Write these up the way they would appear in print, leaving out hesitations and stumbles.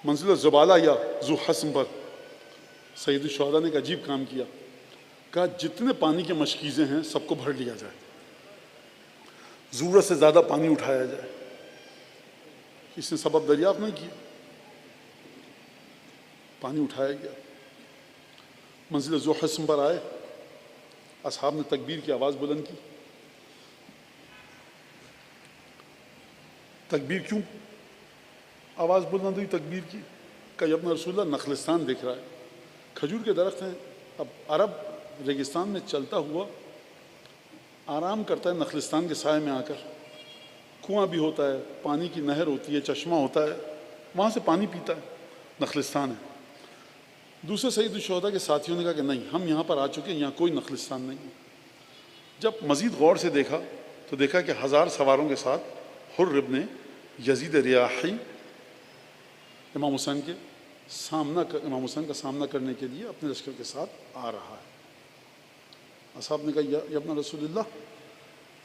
منزل زبالہ یا ذو حسم پر سید الشہداء نے ایک عجیب کام کیا، کہا جتنے پانی کے مشکیزیں ہیں سب کو بھر لیا جائے، ضرورت سے زیادہ پانی اٹھایا جائے۔ اس نے سبب دریافت نہیں کیا، پانی اٹھایا گیا۔ منزل ذو حسم پر آئے، اصحاب نے تکبیر کی آواز بلند کی۔ تکبیر کیوں آواز بلند ہوئی تکبیر کی؟ کہ اپنا رسول اللہ نخلستان دیکھ رہا ہے، کھجور کے درخت ہیں، اب عرب ریگستان میں چلتا ہوا آرام کرتا ہے نخلستان کے سائے میں آ کر، کنواں بھی ہوتا ہے، پانی کی نہر ہوتی ہے، چشمہ ہوتا ہے، وہاں سے پانی پیتا ہے، نخلستان ہے۔ دوسرے سید الشہداء کے ساتھیوں نے کہا کہ نہیں، ہم یہاں پر آ چکے ہیں، یہاں کوئی نخلستان نہیں ہے۔ جب مزید غور سے دیکھا تو دیکھا کہ 1000 سواروں کے ساتھ حر ابن یزید ریاحی امام حسین کا سامنا کرنے کے لیے اپنے لشکر کے ساتھ آ رہا ہے۔ اصحاب نے کہا یا ابن رسول اللہ،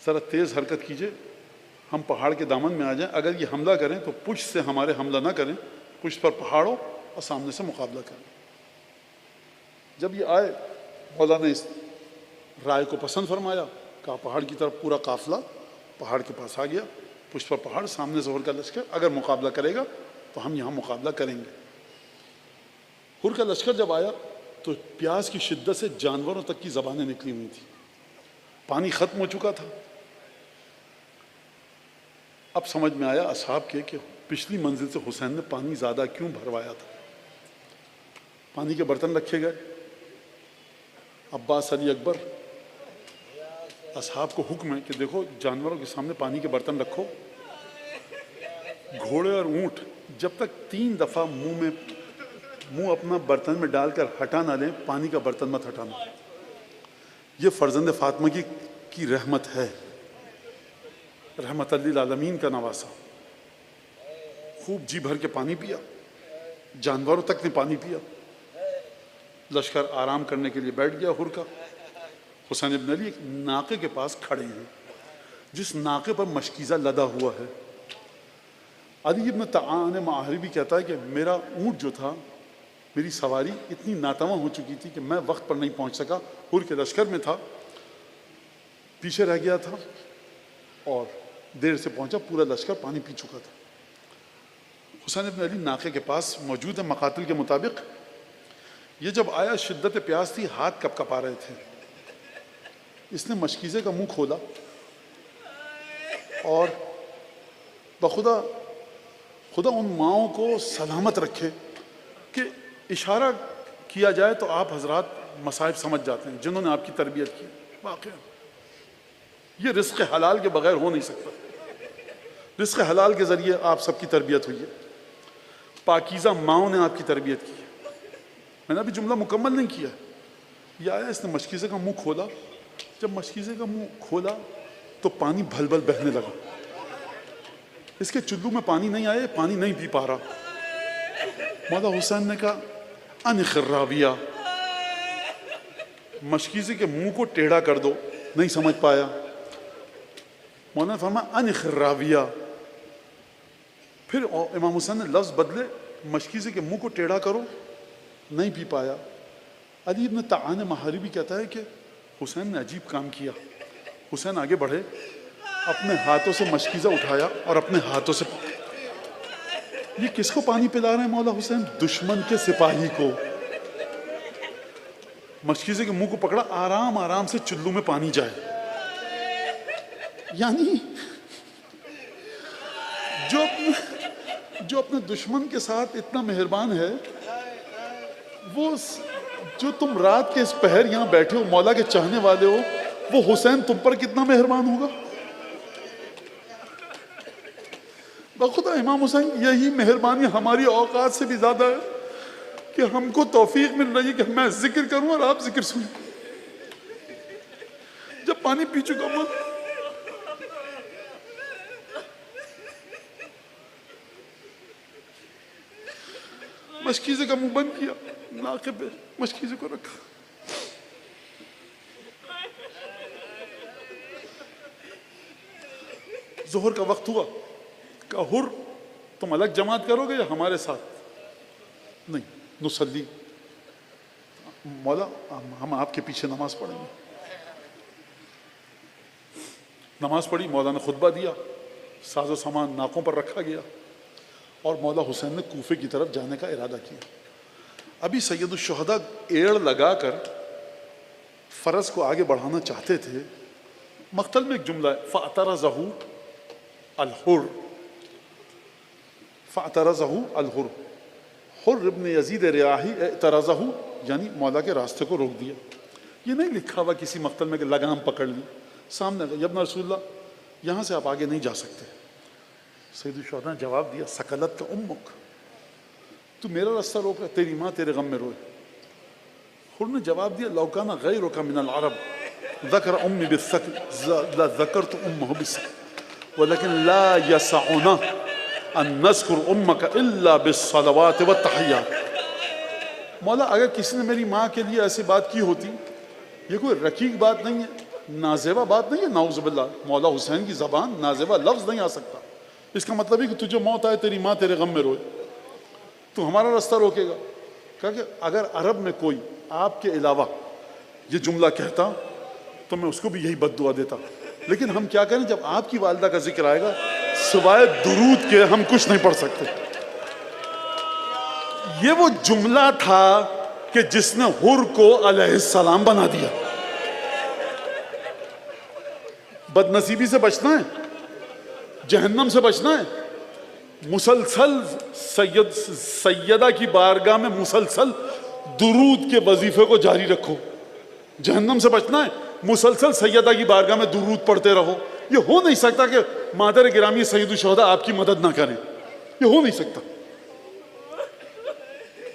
ذرا تیز حرکت کیجئے، ہم پہاڑ کے دامن میں آ جائیں، اگر یہ حملہ کریں تو پشت سے ہمارے حملہ نہ کریں، پشت پر پہاڑوں اور سامنے سے مقابلہ کریں۔ جب یہ آئے، مولا نے اس رائے کو پسند فرمایا، کہا پہاڑ کی طرف پورا قافلہ پہاڑ کے پاس آ گیا، پشت پر پہاڑ، سامنے ظہر کا لشکر، اگر مقابلہ کرے گا تو ہم یہاں مقابلہ کریں گے۔ حر کا لشکر جب آیا تو پیاس کی شدت سے جانوروں تک کی زبانیں نکلی ہوئی تھیں، پانی ختم ہو چکا تھا۔ اب سمجھ میں آیا اصحاب کے کہ پچھلی منزل سے حسین نے پانی زیادہ کیوں بھروایا تھا۔ پانی کے برتن رکھے گئے، عباس علی اکبر اصحاب کو حکم ہے کہ دیکھو جانوروں کے سامنے پانی کے برتن رکھو، گھوڑے اور اونٹ جب تک 3 دفعہ منہ اپنا برتن میں ڈال کر ہٹا نہ لیں، پانی کا برتن مت ہٹانا۔ یہ فرزند فاطمہ کی رحمت ہے، رحمت للعالمین کا نواسا۔ خوب جی بھر کے پانی پیا، جانوروں تک نے پانی پیا۔ لشکر آرام کرنے کے لیے بیٹھ گیا حر کا۔ حسین ابن علی ایک ناقے کے پاس کھڑے ہیں، جس ناقے پر مشکیزہ لدا ہوا ہے۔ علی ابن طعان معاہربی کہتا ہے کہ میرا اونٹ جو تھا، میری سواری اتنی ناتواں ہو چکی تھی کہ میں وقت پر نہیں پہنچ سکا، حر کے لشکر میں تھا، پیچھے رہ گیا تھا اور دیر سے پہنچا، پورا لشکر پانی پی چکا تھا۔ حسین ابن علی ناقے کے پاس موجود ہے مقاتل کے مطابق۔ یہ جب آیا شدت پیاس تھی، ہاتھ کپ کپا رہے تھے۔ اس نے مشکیزے کا منہ کھولا اور خدا ان ماؤں کو سلامت رکھے کہ اشارہ کیا جائے تو آپ حضرات مصائب سمجھ جاتے ہیں، جنہوں نے آپ کی تربیت کی۔ واقعہ یہ رزق حلال کے بغیر ہو نہیں سکتا، رزق حلال کے ذریعے آپ سب کی تربیت ہوئی ہے، پاکیزہ ماؤں نے آپ کی تربیت کی ہے۔ میں نے ابھی جملہ مکمل نہیں کیا۔ یہ آیا، اس نے مشکیزے کا منہ کھولا۔ جب مشکیزے کا منہ کھولا تو پانی بھل بھل بہنے لگا۔ اس کے چلو میں پانی نہیں آئے، پانی نہیں پی پا رہا۔ مولا حسین نے کہا ان خراویہ، مشکیزے کے منہ کو ٹیڑھا کر دو، نہیں سمجھ پایا۔ مولانا نے فرمایا ان خراویہ، پھر امام حسین نے لفظ بدلے، مشکیزے کے منہ کو ٹیڑھا کرو، نہیں پی پایا۔ علی ابن طعان محاربی کہتا ہے کہ حسین نے عجیب کام کیا۔ حسین آگے بڑھے، اپنے ہاتھوں سے مشکیزہ اٹھایا اور اپنے ہاتھوں سے یہ کس کو پانی پلا رہے ہیں مولا حسین؟ دشمن کے سپاہی کو۔ مشکیزے کے منہ کو پکڑا، آرام آرام سے چلو میں پانی جائے۔ یعنی جو اپنے دشمن کے ساتھ اتنا مہربان ہے، وہ جو تم رات کے اس پہر یہاں بیٹھے ہو، مولا کے چاہنے والے ہو، وہ حسین تم پر کتنا مہربان ہوگا۔ بخدا امام حسین یہی مہربانی ہماری اوقات سے بھی زیادہ ہے کہ ہم کو توفیق مل رہی ہے کہ میں ذکر کروں اور آپ ذکر سنیں۔ جب پانی پی چکا ہوں، مشکیزے کا منہ بند کیا، ناقے پہ مشکیزے کو رکھا۔ ظہر کا وقت ہوا، کہا حر تم الگ جماعت کرو گے یا ہمارے ساتھ؟ نہیں نصلی، مولا ہم آپ کے پیچھے نماز پڑھیں گے. نماز پڑھی، مولا نے خطبہ دیا، ساز و سامان ناکوں پر رکھا گیا اور مولا حسین نے کوفے کی طرف جانے کا ارادہ کیا. ابھی سید الشہداء ایڑ لگا کر فرض کو آگے بڑھانا چاہتے تھے. مقتل میں ایک جملہ ہے فَاعْتَرَضَهُ الْحُرُّ، فَاعْتَرَضَهُ الْحُرُّ، حر ابن یزید ریاحی اعترضه یعنی مولا کے راستے کو روک دیا. یہ نہیں لکھا ہوا کسی مقتل میں کہ لگام پکڑ لی، سامنے یا ابن رسول اللہ یہاں سے آپ آگے نہیں جا سکتے. سید الشہداء نے جواب دیا سکلت امک، تو میرا راستہ روک رہا، تیری ماں تیرے غم میں روئے. حر نے جواب دیا لو کان غیرک من العرب ذکر امی بالثقل لذکرت امہ بالثقل ولکن لا یسعنا ان نذکر امک الا بالصلوات والتحیات. مولا اگر کسی نے میری ماں کے لیے ایسی بات کی ہوتی، یہ کوئی رقیق بات نہیں ہے، نازیبہ بات نہیں ہے، نعوذ باللہ. مولا حسین کی زبان نازیبہ لفظ نہیں آ سکتا. اس کا مطلب ہے کہ تجھے موت آئے تیری ماں تیرے غم میں روئے، تو ہمارا راستہ روکے گا. کہا کہ اگر عرب میں کوئی آپ کے علاوہ یہ جملہ کہتا تو میں اس کو بھی یہی بد دعا دیتا، لیکن ہم کیا کریں، جب آپ کی والدہ کا ذکر آئے گا سوائے درود کے ہم کچھ نہیں پڑھ سکتے. یہ وہ جملہ تھا کہ جس نے حر کو علیہ السلام بنا دیا. بد نصیبی سے بچنا ہے، جہنم سے بچنا ہے، مسلسل سیدہ کی بارگاہ میں مسلسل درود کے وظیفے کو جاری رکھو. جہنم سے بچنا ہے، مسلسل سیدہ کی بارگاہ میں درود پڑھتے رہو. یہ ہو نہیں سکتا کہ مادر گرامی سید الشہداء آپ کی مدد نہ کریں، یہ ہو نہیں سکتا.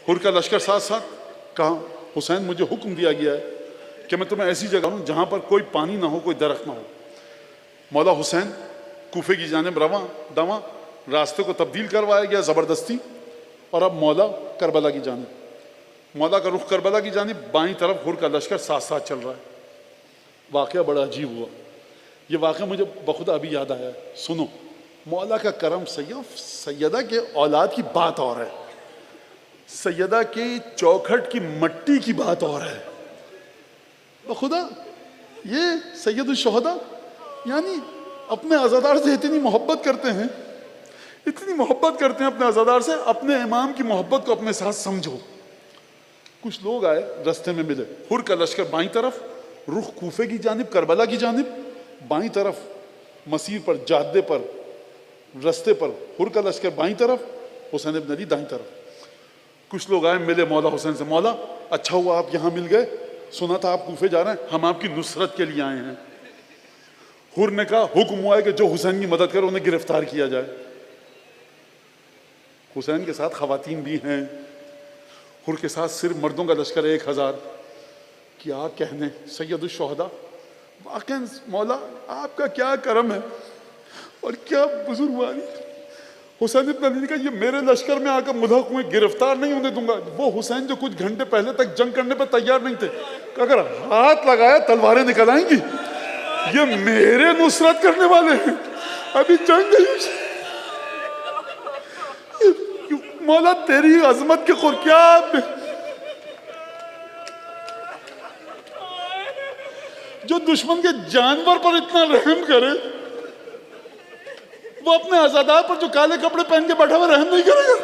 حر کا لشکر ساتھ ساتھ کہا حسین مجھے حکم دیا گیا ہے کہ میں تمہیں ایسی جگہ ہوں جہاں پر کوئی پانی نہ ہو، کوئی درخت نہ ہو. مولا حسین کوفے کی جانب رواں دواں، راستے کو تبدیل کروایا گیا زبردستی، اور اب مولا کربلا کی جانب. مولا کا رخ کربلا کی جانب، بائیں طرف حر کا لشکر ساتھ ساتھ چل رہا ہے. واقعہ بڑا عجیب ہوا. یہ واقعہ مجھے بخدا ابھی یاد آیا ہے. سنو، مولا کا کرم سیدہ کے اولاد کی بات اور ہے، سیدہ کے چوکھٹ کی مٹی کی بات اور ہے. بخدا یہ سید الشہداء یعنی اپنے عزادار سے اتنی محبت کرتے ہیں، اتنی محبت کرتے ہیں اپنے عزادار سے. اپنے امام کی محبت کو اپنے ساتھ سمجھو. کچھ لوگ آئے رستے میں ملے، حر کا لشکر بائیں طرف، رخ کوفے کی جانب، کربلا کی جانب. بائیں طرف مسیر پر، جادے پر، رستے پر حر کا لشکر بائیں طرف، حسین ابن علی دائیں طرف. کچھ لوگ آئے ملے مولا حسین سے، مولا اچھا ہوا آپ یہاں مل گئے، سنا تھا آپ کوفے جا رہے ہیں، ہم آپ کی نصرت کے لیے آئے ہیں. حر نے کہا حکم ہوا ہے کہ جو حسین کی مدد کرے انہیں گرفتار کیا جائے. حسین کے ساتھ خواتین بھی ہیں، حر کے ساتھ صرف مردوں کا لشکر 1000. کیا کہنے سید الشہداء، واقعا مولا آپ کا کیا کرم ہے اور کیا بزرگواری. حسین ابن علی نے کہا یہ میرے لشکر میں آ کر ملحق ہوئے، گرفتار نہیں ہونے دوں گا. وہ حسین جو کچھ گھنٹے پہلے تک جنگ کرنے پر تیار نہیں تھے، کہ اگر ہاتھ لگایا تلواریں نکل آئیں گی. یہ میرے نصرت کرنے والے ہیں، ابھی جنگ نہیں. مولا تیری عظمت کے قرب کیا جو دشمن کے جانور پر اتنا رحم کرے، وہ اپنے عزادار پر جو کالے کپڑے پہن کے بیٹھا ہوا رحم نہیں کرے گا.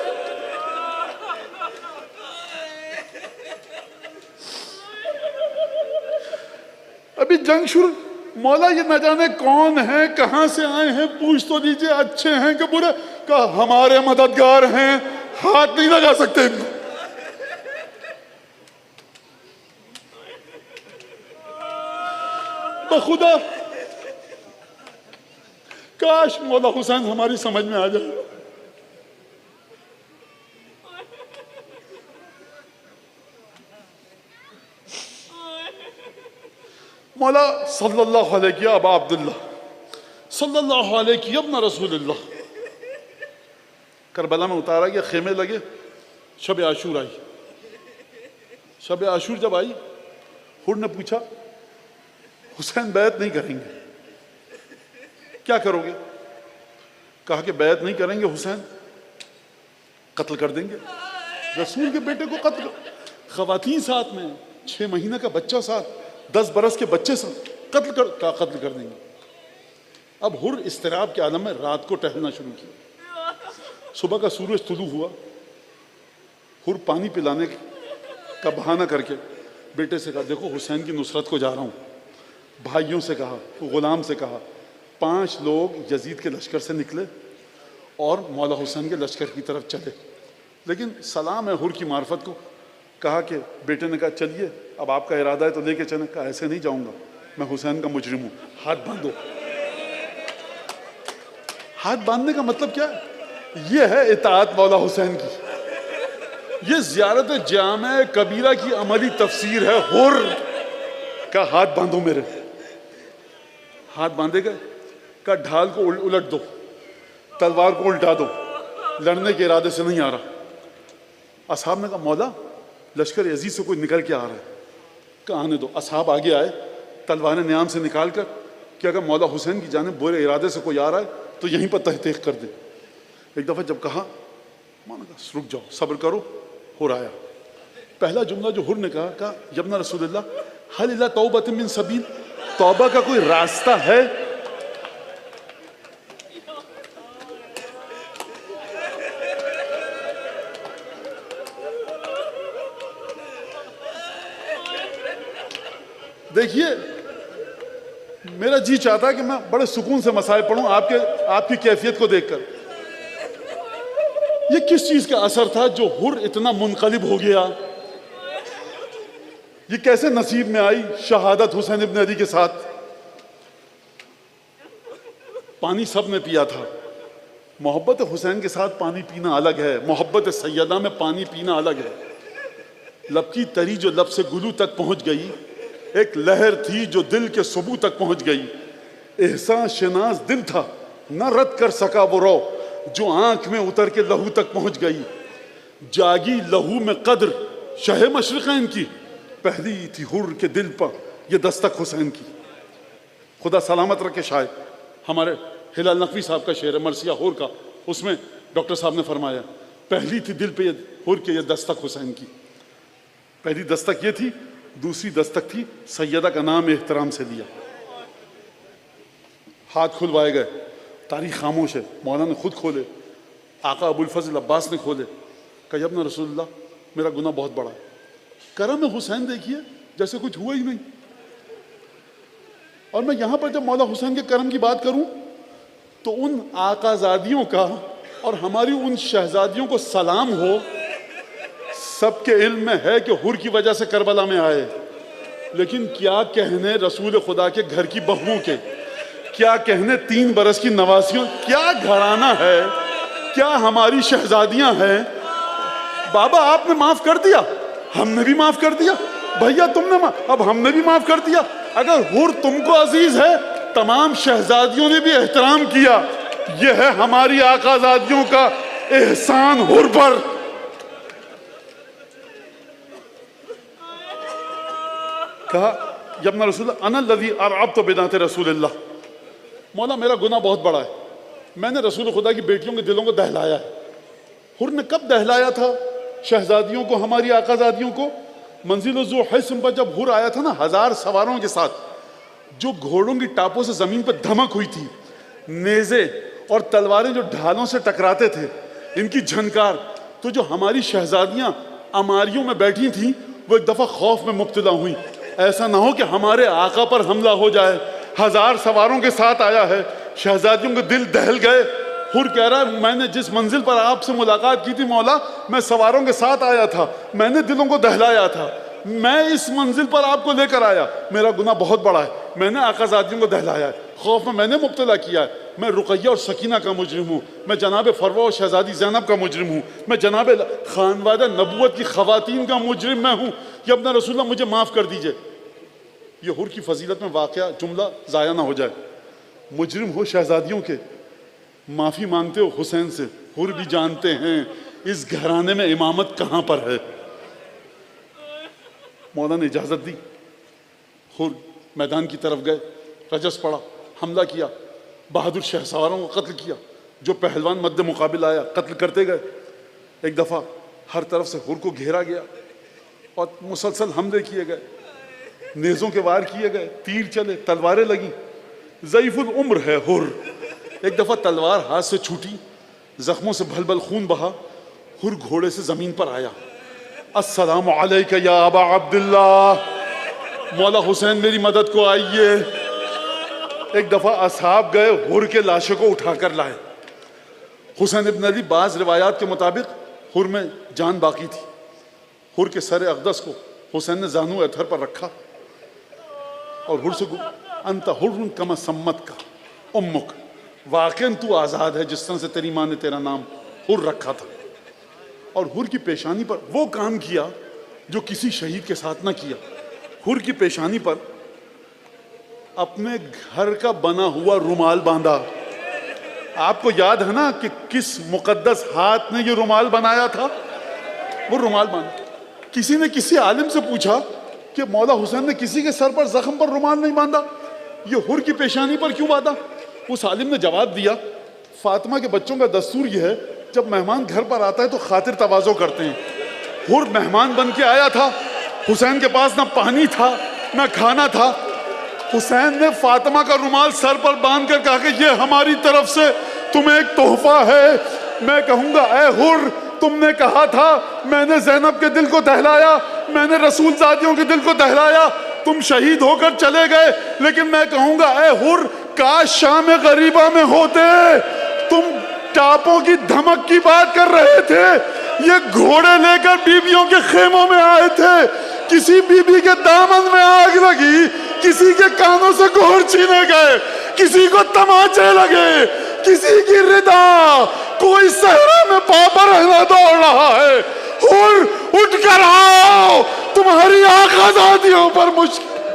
ابھی جنگ شروع. مولا یہ نہ جانے کون ہیں، کہاں سے آئے ہیں، پوچھ تو دیجئے اچھے ہیں کہ برے. کہا ہمارے مددگار ہیں، ہاتھ نہیں لگا سکتے ان کو. بخدا کاش مولا حسین ہماری سمجھ میں آ جائے. مولا صلی اللہ علیہ یا ابا عبداللہ، صلی اللہ علیہ ابن رسول اللہ. کربلا میں اتارا گیا، خیمے لگے. شب عاشور آئی. شب عاشور جب آئی، حر نے پوچھا حسین بیعت نہیں کریں گے، کیا کرو گے؟ کہا کہ بیعت نہیں کریں گے، حسین قتل کر دیں گے. رسول کے بیٹے کو قتل، خواتین ساتھ میں، 6 مہینہ کا بچہ ساتھ، 10 برس کے بچے ساتھ، قتل کر دیں گے۔ اب حر اضطراب کے عالم میں رات کو ٹہلنا شروع کیا، صبح کا سورج طلوع ہوا، حر پانی پلانے کا بہانہ کر کے بیٹے سے کہا دیکھو حسین کی نصرت کو جا رہا ہوں۔ بھائیوں سے کہا، غلام سے کہا، 5 لوگ یزید کے لشکر سے نکلے اور مولا حسین کے لشکر کی طرف چلے، لیکن سلام ہے حر کی معرفت کو، کہا کہ بیٹے نے کہا چلیے اب آپ کا ارادہ ہے تو لے کے چلیں، کہا ایسے نہیں جاؤں گا، میں حسین کا مجرم ہوں، ہاتھ باندھو۔ ہاتھ باندھنے کا مطلب کیا ہے؟ یہ ہے اطاعت مولا حسین کی، یہ زیارت جامع کبیرہ کی عملی تفسیر ہے۔ حر کا ہاتھ باندھو میرے، ہاتھ باندھے گئے، کا ڈھال کو الٹ دو، تلوار کو الٹا دو، لڑنے کے ارادے سے نہیں آ رہا۔ اصحاب نے کہا مولا لشکر یزید سے کوئی نکل کے آ رہا ہے، کہ آنے دو۔ اصحاب آگے آئے، تلواریں نیام سے نکال کر کہ اگر مولا حسین کی جانب برے ارادے سے کوئی آ رہا ہے تو یہیں پر تحقیق کر دے۔ ایک دفعہ جب کہا، مانا کہا رک جاؤ صبر کرو، حر آیا۔ پہلا جملہ جو حر نے کہا یبن رسول اللہ حل الی توبۃ من سبیل، توبہ کا کوئی راستہ ہے؟ دیکھیے میرا جی چاہتا ہے کہ میں بڑے سکون سے مسائل پڑھوں آپ کی کیفیت کو دیکھ کر۔ یہ کس چیز کا اثر تھا جو حر اتنا منقلب ہو گیا؟ یہ کیسے نصیب میں آئی شہادت حسین ابن علی کے ساتھ؟ پانی سب نے پیا تھا، محبت حسین کے ساتھ پانی پینا الگ ہے، محبت سیدہ میں پانی پینا الگ ہے۔ لب کی تری جو لب سے گلو تک پہنچ گئی، ایک لہر تھی جو دل کے سبو تک پہنچ گئی، احسان شناس دل تھا نہ رد کر سکا وہ رو، جو آنکھ میں اتر کے لہو تک پہنچ گئی، جاگی لہو میں قدر شہ مشرقین کی، پہلی تھی حر کے دل پر یہ دستک حسین کی۔ خدا سلامت رکھے شاید ہمارے ہلال نقوی صاحب کا شعر ہے مرثیہ حر کا، اس میں ڈاکٹر صاحب نے فرمایا پہلی تھی دل پہ یہ حر کے یہ دستک حسین کی۔ پہلی دستک یہ تھی، دوسری دستک تھی سیدہ کا نام احترام سے لیا۔ ہاتھ کھلوائے گئے، تاریخ خاموش ہے، مولانا نے خود کھولے، آقا ابو الفضل عباس نے کھولے، کہا یا ابن رسول اللہ میرا گناہ بہت بڑا ہے۔ کرم حسین دیکھیے جیسے کچھ ہوا ہی نہیں۔ اور میں یہاں پر جب مولا حسین کے کرم کی بات کروں تو ان آقا زادیوں کا اور ہماری ان شہزادیوں کو سلام ہو، سب کے علم میں ہے کہ حر کی وجہ سے کربلا میں آئے، لیکن کیا کہنے رسول خدا کے گھر کی بہوؤں کے، کیا کہنے 3 برس کی نواسیوں، کیا گھرانہ ہے، کیا ہماری شہزادیاں ہیں۔ بابا آپ نے معاف کر دیا، ہم نے بھی معاف کر دیا، بھیا تم نے اب ہم نے بھی معاف کر دیا۔ اگر حر تم کو عزیز ہے، تمام شہزادیوں نے بھی احترام کیا، یہ ہے ہماری آقا زادیوں کا احسان حر پر۔ کہا یا ابن رسول اللہ انا الذی ارعبت بنات رسول اللہ، مولا میرا گناہ بہت بڑا ہے، میں نے رسول خدا کی بیٹیوں کے دلوں کو دہلایا ہے۔ حر نے کب دہلایا تھا شہزادیوں کو، ہماری آقا زادیوں کو؟ منزل ذو حسن پر جب حر آیا تھا نا 1000 سواروں کے ساتھ، جو گھوڑوں کی ٹاپوں سے زمین پر دھمک ہوئی تھی، نیزے اور تلواریں جو ڈھالوں سے ٹکراتے تھے، ان کی جھنکار، تو جو ہماری شہزادیاں اماریوں میں بیٹھی تھیں وہ ایک دفعہ خوف میں مبتلا ہوئیں، ایسا نہ ہو کہ ہمارے آقا پر حملہ ہو جائے۔ 1000 سواروں کے ساتھ آیا ہے، شہزادیوں کے دل دہل گئے۔ حر کہہ رہا ہے میں نے جس منزل پر آپ سے ملاقات کی تھی مولا، میں سواروں کے ساتھ آیا تھا، میں نے دلوں کو دہلایا تھا، میں اس منزل پر آپ کو لے کر آیا، میرا گناہ بہت بڑا ہے، میں نے آقا زادیوں کو دہلایا ہے، خوف میں نے مبتلا کیا ہے، میں رقیہ اور سکینہ کا مجرم ہوں، میں جناب فروہ اور شہزادی زینب کا مجرم ہوں، میں جناب خانوادہ نبوت کی خواتین کا مجرم میں ہوں، یا اپنا رسول اللہ مجھے معاف کر دیجئے۔ یہ حر کی فضیلت میں واقعہ جملہ ضائع نہ ہو جائے۔ مجرم ہو شہزادیوں کے، معافی مانگتے ہو حسین سے، حر بھی جانتے ہیں اس گھرانے میں امامت کہاں پر ہے۔ مولا نے اجازت دی، حر میدان کی طرف گئے، رجس پڑا، حملہ کیا، بہادر شہسواروں کو قتل کیا، جو پہلوان مد مقابل آیا قتل کرتے گئے۔ ایک دفعہ ہر طرف سے حر کو گھیرا گیا اور مسلسل حملے کیے گئے، نیزوں کے وار کیے گئے، تیر چلے، تلواریں لگیں. ضعیف العمر ہے حر. ایک دفعہ تلوار ہاتھ سے چھوٹی، زخموں سے بھل بھل خون بہا. حر گھوڑے سے زمین پر آیا. السلام علیک یا ابا عبداللہ، مولا حسین میری مدد کو آئیے. ایک دفعہ اصحاب گئے، حر کے لاشوں کو اٹھا کر لائے. حسین ابن علی بعض روایات کے مطابق حر میں جان باقی تھی. حر کے سر اقدس کو حسین نے زانو اتھر پر رکھا اور حر سے انت حر کما سمت کا امک، واقعاً تو آزاد ہے جس طرح سے تیری ماں نے تیرا نام حر رکھا تھا. اور حر کی پیشانی پر وہ کام کیا جو کسی شہید کے ساتھ نہ کیا. حر کی پیشانی پر اپنے گھر کا بنا ہوا رومال باندھا. آپ کو یاد ہے نا کہ کس مقدس ہاتھ نے یہ رومال بنایا تھا؟ وہ رومال باندھا. کسی نے کسی عالم سے پوچھا کہ مولا حسین نے کسی کے سر پر زخم پر رومال نہیں باندھا، یہ حر کی پیشانی پر کیوں باندھا؟ اس عالم نے جواب دیا، فاطمہ کے بچوں کا دستور یہ ہے جب مہمان گھر پر آتا ہے تو خاطر تواضع کرتے ہیں. حر مہمان بن کے آیا تھا، حسین کے پاس نہ پانی تھا نہ کھانا تھا. حسین نے فاطمہ کا رومال سر پر باندھ کر کہا کہ یہ ہماری طرف سے تمہیں ایک تحفہ ہے. میں کہوں گا اے حر، تم نے کہا تھا میں نے زینب کے دل کو دہلایا، میں نے رسول زادیوں کے دل کو دہلایا، تم شہید ہو کر چلے گئے. لیکن میں کہوں گا اے حر، کاش شام غریبہ میں ہوتے. تم ٹاپوں کی دھمک کی بات کر رہے تھے، یہ گھوڑے لے کر بیویوں کے خیموں میں آئے تھے. کسی بیوی کے دامن میں آگ لگی، کسی کے کانوں سے گوہر چھینے گئے، کسی کو تماچے لگے، کسی کی ردا، کوئی صحرا میں پاپا رہنا دوڑ رہا ہے. حر اٹھ کر آؤ، تمہاری آنکھ آزادیوں پر مشکل